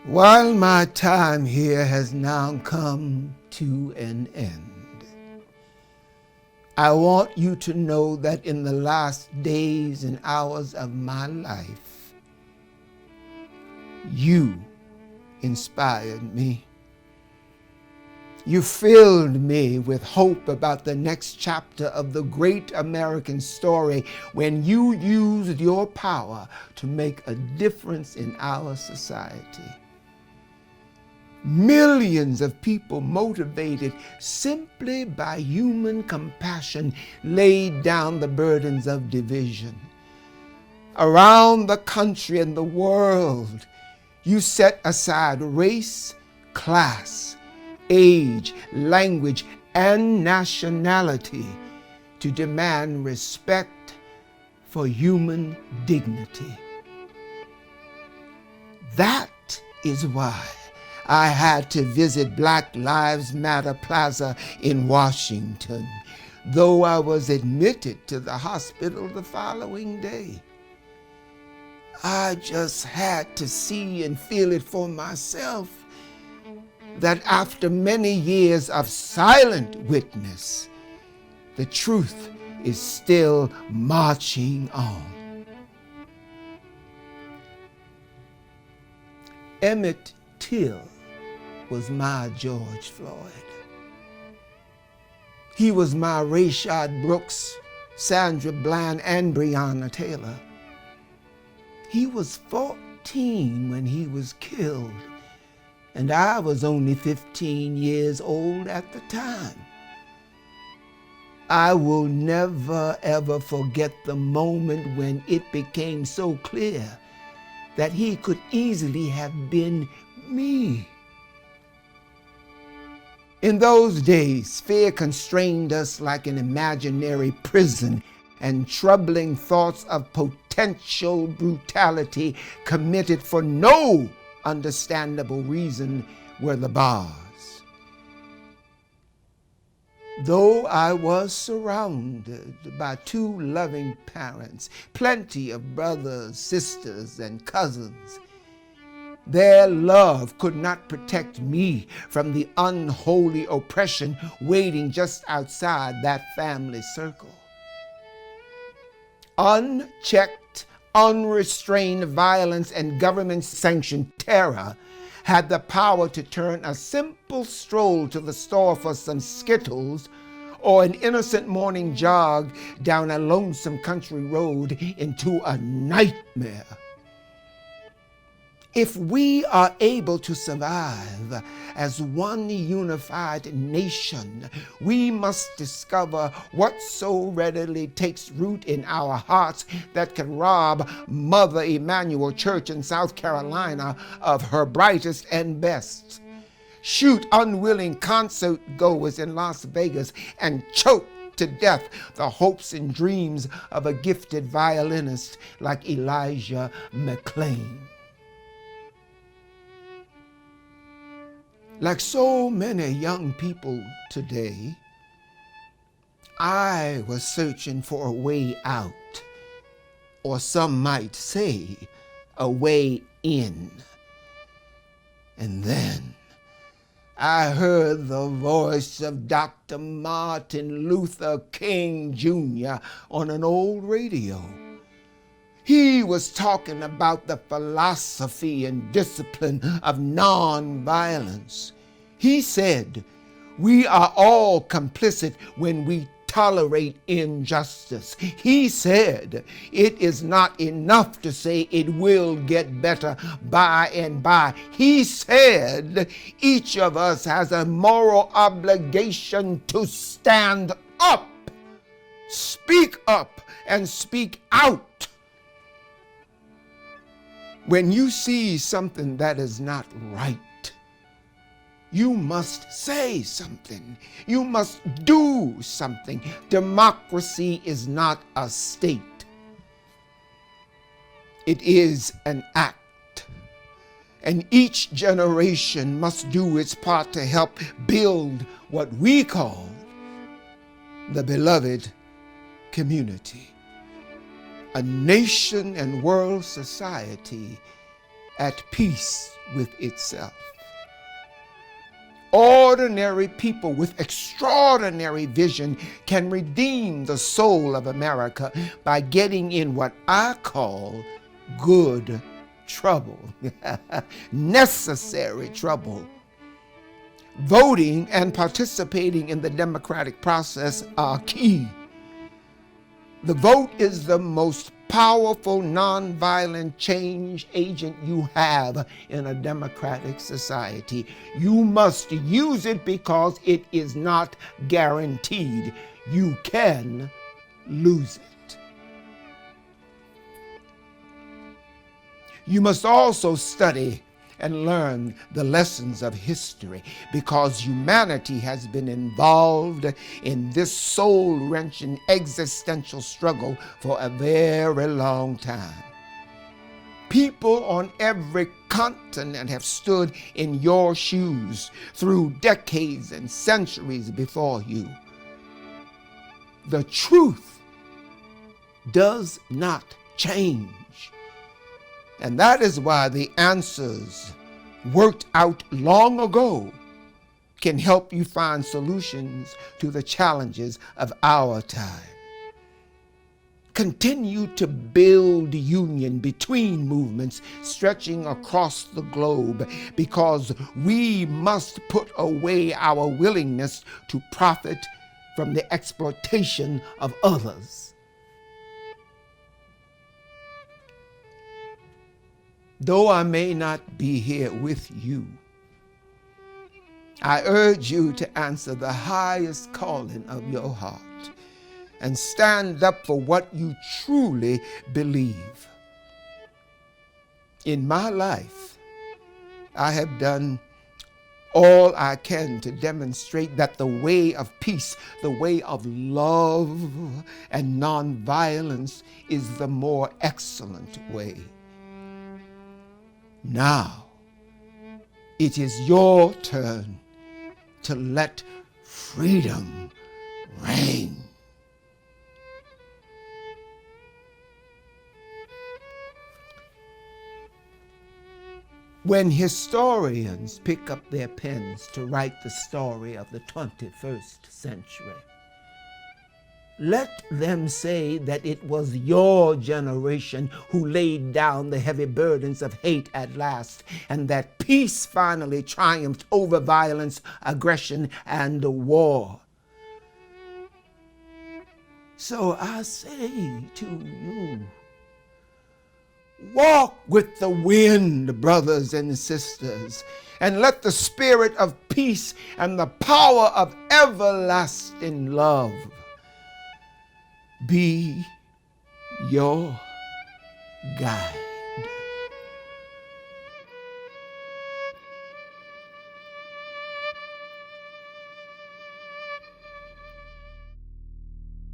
While my time here has now come to an end, I want you to know that in the last days and hours of my life, you inspired me. You filled me with hope about the next chapter of the great American story when you used your power to make a difference in our society. Millions of people motivated simply by human compassion laid down the burdens of division. Around the country and the world, you set aside race, class, age, language, and nationality to demand respect for human dignity. That is why I had to visit Black Lives Matter Plaza in Washington, though I was admitted to the hospital the following day. I just had to see and feel it for myself that after many years of silent witness, the truth is still marching on. Emmett Till was my George Floyd. He was my Rayshard Brooks, Sandra Bland, and Breonna Taylor. He was 14 when he was killed, and I was only 15 years old at the time. I will never, ever forget the moment when it became so clear that he could easily have been me. In those days, fear constrained us like an imaginary prison, and troubling thoughts of potential brutality committed for no understandable reason were the bars. Though I was surrounded by two loving parents, plenty of brothers, sisters, and cousins, their love could not protect me from the unholy oppression waiting just outside that family circle. Unchecked, unrestrained violence and government-sanctioned terror had the power to turn a simple stroll to the store for some Skittles or an innocent morning jog down a lonesome country road into a nightmare. If we are able to survive as one unified nation, we must discover what so readily takes root in our hearts that can rob Mother Emanuel Church in South Carolina of her brightest and best, shoot unwilling concert goers in Las Vegas, and choke to death the hopes and dreams of a gifted violinist like Elijah McClain. Like so many young people today, I was searching for a way out, or some might say, a way in. And then I heard the voice of Dr. Martin Luther King Jr. on an old radio. He was talking about the philosophy and discipline of nonviolence. He said, "We are all complicit when we tolerate injustice." He said, "It is not enough to say it will get better by and by." He said, "Each of us has a moral obligation to stand up, speak up, and speak out. When you see something that is not right, you must say something. You must do something. Democracy is not a state. It is an act. And each generation must do its part to help build what we call the beloved community. A nation and world society at peace with itself. Ordinary people with extraordinary vision can redeem the soul of America by getting in what I call good trouble, necessary trouble. Voting and participating in the democratic process are key. The vote is the most powerful nonviolent change agent you have in a democratic society. You must use it because it is not guaranteed. You can lose it. You must also study and learn the lessons of history, because humanity has been involved in this soul-wrenching existential struggle for a very long time. People on every continent have stood in your shoes through decades and centuries before you. The truth does not change. And that is why the answers worked out long ago can help you find solutions to the challenges of our time. Continue to build union between movements stretching across the globe, because we must put away our willingness to profit from the exploitation of others. Though I may not be here with you, I urge you to answer the highest calling of your heart and stand up for what you truly believe. In my life, I have done all I can to demonstrate that the way of peace, the way of love and nonviolence, is the more excellent way. Now, it is your turn to let freedom reign. When historians pick up their pens to write the story of the 21st century, let them say that it was your generation who laid down the heavy burdens of hate at last, and that peace finally triumphed over violence, aggression, and war. So I say to you, walk with the wind, brothers and sisters, and let the spirit of peace and the power of everlasting love be your guide.